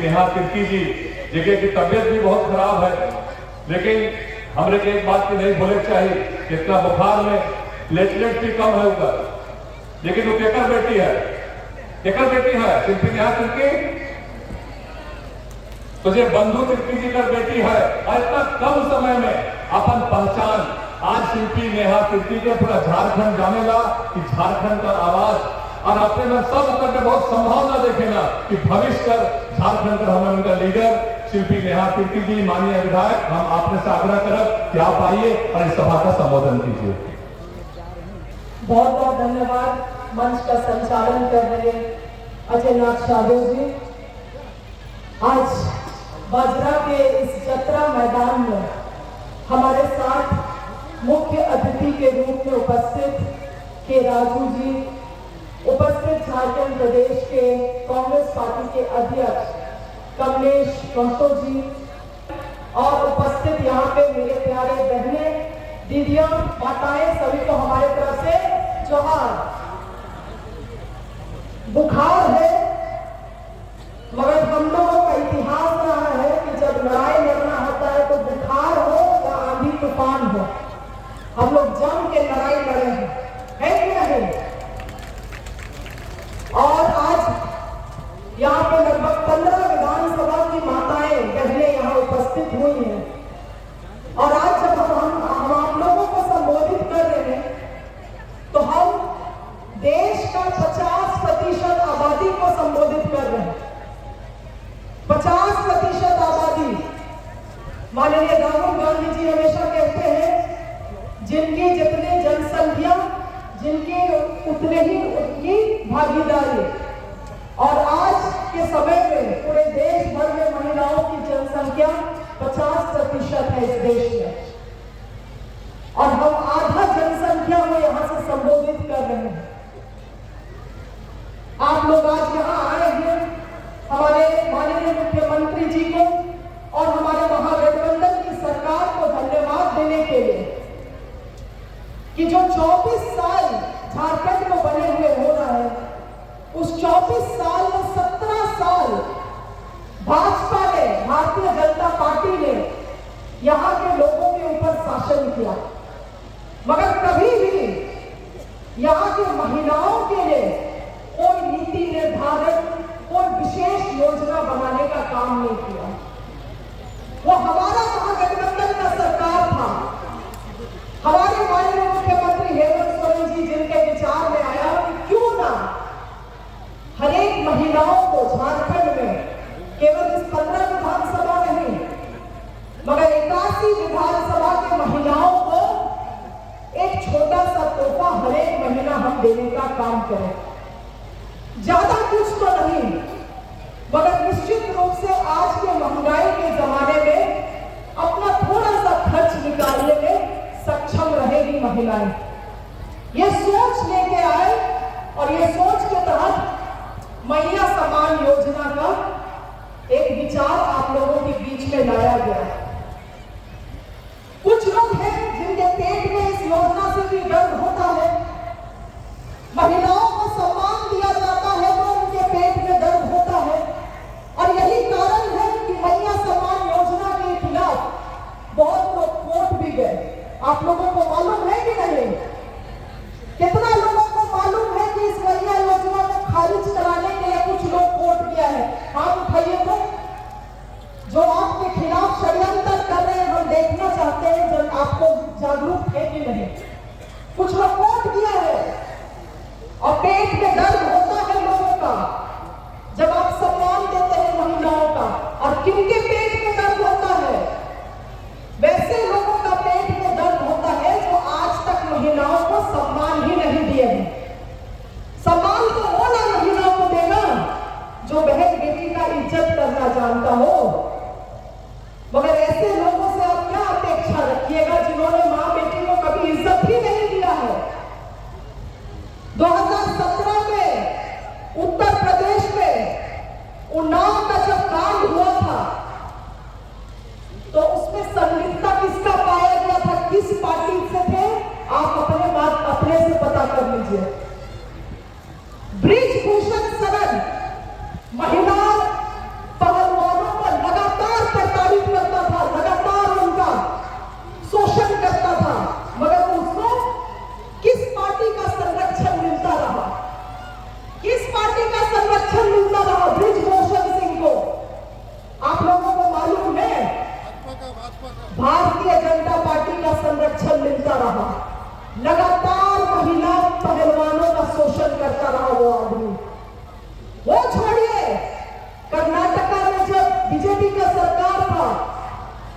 नेहा तिर्की जी जिनके की तबियत भी बहुत खराब है, लेकिन हमरे के एक बात की नहीं भूले चाहिए कि इतना बुखार में प्लेटलेट भी कम है ऊपर, लेकिन वो केकर बेटी है शिल्पी नेहा तिर्की, तो ये बंधु तिर्की जी का बेटी है। और इतना कम समय में अपन पहचान आज शिल्पी नेहा तिर्की के पूरा झारखंड जानेगा कि झारखंड का आवाज और अपने में सब करके बहुत संभावना देखे ना कि भविष्य कर झारखंड का हमें उनका लीडर शिल्पी नेहा तिर्की जी माननीय विधायक, हम आपने से आग्रह करब कि आप आइए और इस सभा का संबोधन कीजिए। बहुत बहुत धन्यवाद मंच का संचालन कर रहे अजय नाथ यादव जी। आज बाजरा के इस जतरा मैदान में हमारे साथ मुख्य अतिथि के रूप में उपस्थित के राजू जी, उपस्थित झारखंड प्रदेश के कांग्रेस पार्टी के अध्यक्ष कमलेश महतो जी, और उपस्थित यहाँ पे मेरे प्यारे बहने, दीदियां, माताएं, सभी को हमारे तरफ से जोहार। बुखार है, मगर हम लोगों का इतिहास रहा है कि जब लड़ाई लड़ना होता है तो बुखार हो या आंधी तूफान हो, हम लोग जम के लड़ाई लड़े हैं, है कि नहीं? और आज यहाँ पे लगभग 15 विधानसभा की माताएं बहनें यहाँ उपस्थित हुई हैं, और आज जब हम आप लोगों को संबोधित कर रहे हैं तो हम देश का 50% आबादी को संबोधित कर रहे हैं। 50% आबादी। माननीय राहुल गांधी जी हमेशा कहते हैं जिनकी जितनी जनसंख्या, जिनकी उतने ही उनकी भागीदारी। और आज के समय में पूरे देश भर में महिलाओं की जनसंख्या 50% है इस देश में, और हम आधा जनसंख्या को यहां से संबोधित कर रहे हैं। आप लोग आज यहाँ आए हैं हमारे माननीय मुख्यमंत्री जी को और हमारे महागठबंधन की सरकार को धन्यवाद देने के लिए कि जो 24 साल झारखंड में बने हुए हो रहा है, उस 24 साल में 17 साल भाजपा ने, भारतीय जनता पार्टी ने यहाँ के लोगों के ऊपर शासन किया, मगर कभी भी यहाँ के महिलाओं के लिए कोई नीति निर्धारण, कोई विशेष योजना बनाने का काम नहीं किया। वो हमारा महागठबंधन का सरकार था। हमारे माननीय मुख्यमंत्री हेमंत सोरेन जी जिनके विचार में आया कि क्यों ना हर एक महिलाओं को झारखंड में केवल इस 15 विधानसभा नहीं मगर 81 विधानसभा के महिलाओं को एक छोटा सा तोहफा हर एक महीना हम देने का काम करें। ज्यादा कुछ तो नहीं, मगर निश्चित रूप से आज के महंगाई के जमाने में अपना थोड़ा सा खर्च निकालने में सक्षम रहेगी महिलाएं। ये सोच लेके आए और ये सोच के तहत मैया सम्मान योजना का एक विचार आप लोगों के बीच में लाया गया। कुछ लोग हैं जिनके पेट में इस योजना से भी दर्द होता है। महिलाओं को सम्मान दिया जाता है तो उनके पेट में दर्द होता है, और यही कारण है कि मैया सम्मान योजना के खिलाफ बहुत लोग कोर्ट भी गए। आप लोगों को मालूम है कि नहीं? कितना लोगों को मालूम है कि इस मैया योजना को खारिज कराने के लिए कुछ लोग कोर्ट गया है? हाथ उठाइए तो। जो आपके खिलाफ षड्यंत्र कर रहे हैं, हम देखना चाहते हैं जब आपको जागरूक है कि नहीं। कुछ लोग कोर्ट गया है और पेट में दर्द होता है लोगों का जब आप सम्मान देते हैं महिलाओं का। और किनके पेट में दर्द होता है? वैसे लोगों का पेट में दर्द होता है जो आज तक महिलाओं को सम्मान ही नहीं दिए हैं। सम्मान तो वो ना महिलाओं को देना जो बहन बेटी का इज्जत करना जानता हो, मगर ऐसे लोगों से आप क्या अपेक्षा रखिएगा जिन्होंने मां बेटी को कभी इज्जत ही नहीं दिया है। 2017 में उत्तर प्रदेश में उन्नाव का जब कांड हुआ था तो उसमें संलिप्तता किसका पाया गया था, किस पार्टी से थे? आप अपने बात अपने से पता कर लीजिए। ब्रिजभूषण शरण महिला पहलवान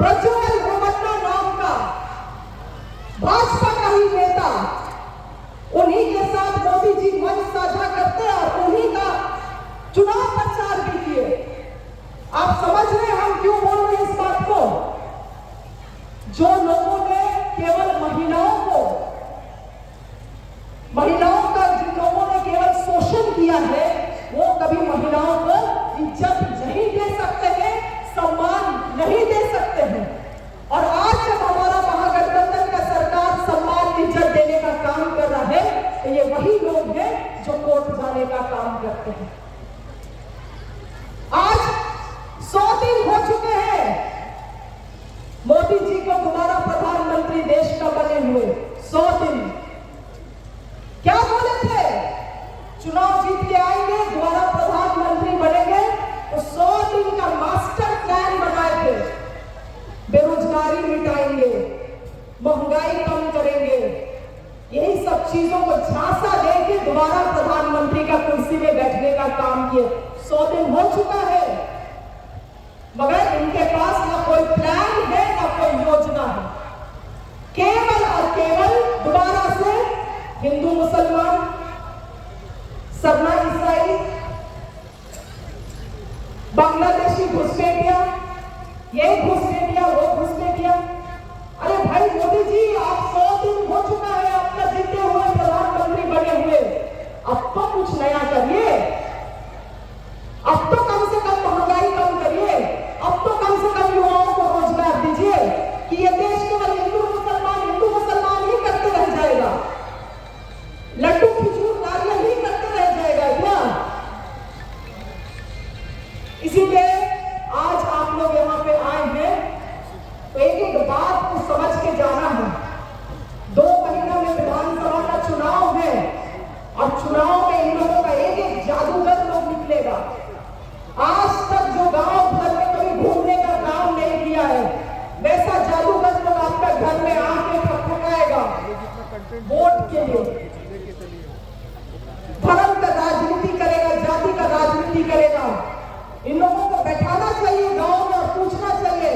प्रज्वल रेवन्ना नाम का भाजपा का ही नेता, उन्हीं के साथ मोदी जी मंच साझा करते और उन्हीं का चुनाव प्रचार भी किए। आप समझ रहे हैं हम क्यों बोल रहे हैं इस बात को? जो लोगों ने केवल महिलाओं का जिन लोगों ने केवल शोषण किया है, वो कभी महिलाओं को इज्जत नहीं दे सकते हैं, सम्मान नहीं दे सकते हैं। और आज जब हमारा महागठबंधन का सरकार सम्मान इज्जत देने का काम कर रहा है, तो ये वही लोग हैं जो कोर्ट जाने का काम करते हैं। आज 100 दिन हो चुके हैं मोदी जी को दोबारा प्रधानमंत्री देश का बने हुए। 100 दिन क्या बोले थे? चुनाव जीत के आएंगे, दोबारा प्रधानमंत्री बनेंगे, तो 100 दिन का मास्टर प्लान बनाए थे। बेरोजगारी मिटाएंगे, महंगाई कम करेंगे, यही सब चीजों को झांसा देके दोबारा प्रधानमंत्री का कुर्सी में बैठने का काम किए। 100 दिन हो चुका है, मगर इनके पास ना कोई प्लान है ना कोई योजना है। केवल और केवल दोबारा से हिंदू मुसलमान, सरना ईसाई, बांग्लादेशी घुसपैठिया, ये घुसपैठिया वो घुसपैठिया। अरे भाई मोदी जी, आप 100 दिन हो चुका है आपका जीते हुए, प्रधानमंत्री बने हुए, अब तो कुछ नया करिए। अब तो कम से कम महंगाई कम करिए, अब तो कम से कम युवाओं को रोजगार दीजिए कि ये देश केवल हिंदू मुसलमान ही करते रह जाएगा, लड्डू खिचूर नारियल ही करते रह जाएगा क्या? इसीलिए आज आप लोग यहाँ पे आए हैं, तो एक एक बात को समझ के जाना है। 2 महीनों में विधानसभा का चुनाव है और चुनाव में इन लोगों का एक एक जादूगर लोग निकलेगा। आज तक जो गांव भर में कभी घूमने का काम नहीं किया है, वैसा जादूगर लोग आपका घर में आके ठकठकाएगा वोट के लिए। धर्म का राजनीति करेगा, जाति का राजनीति करेगा। इन लोगों को बैठाना चाहिए गांव में और पूछना चाहिए,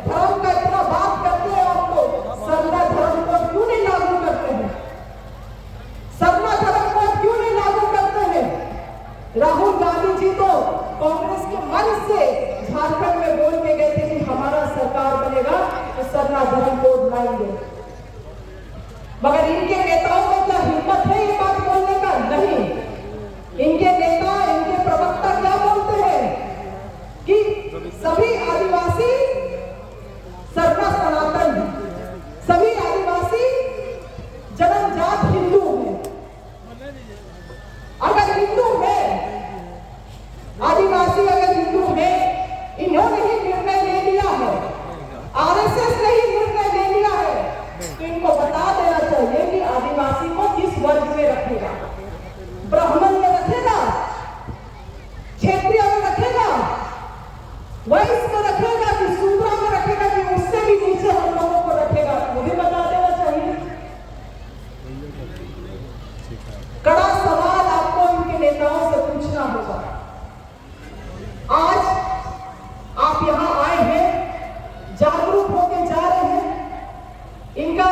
धर्म का इतना बात करते हैं आप लोग, सरना धर्म को क्यों नहीं लागू करते हैं? सरना धर्म को क्यों नहीं लागू करते हैं? राहुल गांधी जी तो कांग्रेस के मन से झारखंड में बोल के गए थे कि हमारा सरकार बनेगा तो सरना धर्म कोड लाएंगे, मगर इनके नेताओं में क्या हिम्मत है ये बात बोलने का? नहीं। इनके नेता, इनके प्रवक्ता क्या बोलते हैं कि सभी आदिवासी सरना सनातन, सभी आदिवासी जन्मजात हिंदू हैं। अगर हिंदू है, आदिवासी अगर हिंदू है, इन्होंने ही निर्णय ले लिया है, आरएसएस ने ही निर्णय ले लिया है, तो इनको बता देना चाहिए कि आदिवासी को किस वर्ग में रखेगा, ब्राह्मण में रखेगा, क्षेत्रीय में रखेगा, वैश्य में रखेगा कि शूद्र में रखेगा कि उससे भी नीचे हम लोगों को रखेगा, मुझे बता देना चाहिए। कड़ा सवाल आपको इनके नेताओं से पूछना होगा। आज आप यहां आए हैं, जागरूक होकर जा रहे हैं। इनका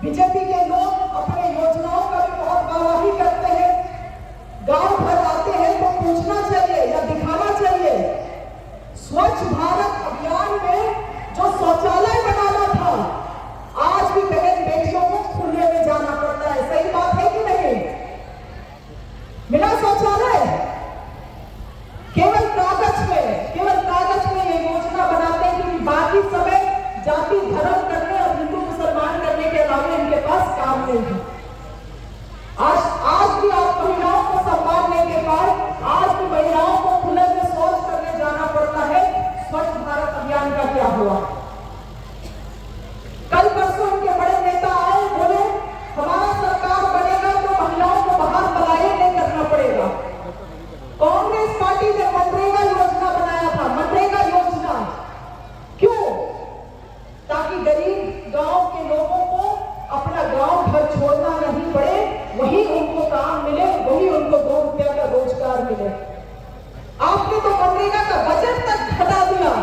बीजेपी के लोग अपने योजनाओं का भी बहुत वाहवाही करते हैं, गांव भर आते हैं तो पूछना चाहिए या दिखाना चाहिए। स्वच्छ भारत अभियान में जो शौचालय बनाना था, आज भी बहन बेटियों को खुले में जाना पड़ता है। सही बात है कि नहीं? बिना शौचालय, केवल कागज में ये योजना बनाते हैं, क्योंकि बाकी समय जाति धर्म करने और हिंदू मुसलमान करने के अलावा इनके पास काम नहीं है। आज भी आप महिलाओं को सम्मान नहीं दे पाए, आज भी महिलाओं को खुले में शौच करने जाना पड़ता है। स्वच्छ भारत अभियान का क्या हुआ? कल परसों इनके बड़े नेता आए, बोले हमारा सरकार बनेगा तो महिलाओं को बाहर पलायन नहीं करना पड़ेगा। कांग्रेस पार्टी ने मनरेगा योजना बनाया था, मनरेगा योजना क्यों? ताकि गरीब गांव के लोगों को अपना गांव घर छोड़ना नहीं पड़े, वही उनको काम मिले, वही उनको 2 रुपया का रोजगार मिले। आपने तो मनरेगा का बजट तक घटा दिया।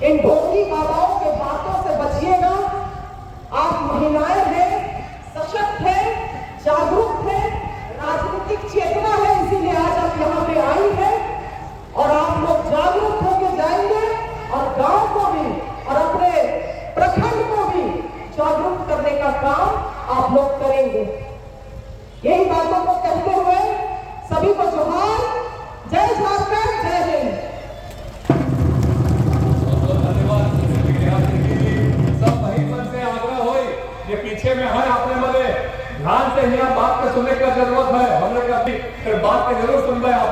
इन ढोंगी बाबाओं के बातों से बचिएगा। आप महिलाएं हैं, सशक्त हैं, जागरूक हैं, राजनीतिक चेतना है, इसीलिए आज आप यहाँ पे आई हैं और आप लोग जागरूक होकर जाएंगे और गांव को भी और अपने प्रखंड को भी जागरूक करने का काम आप लोग करेंगे। यही बातों को कहते हुए सभी को जोहार, जय झारखंड, जय हिंद। धन्यवाद। सब वही मन से आग्रह हो ये पीछे में है आपने मरे ध्यान से यहाँ बात के सुनने का जरूरत है। हमने कहा बात के जरूर सुन रहे आप।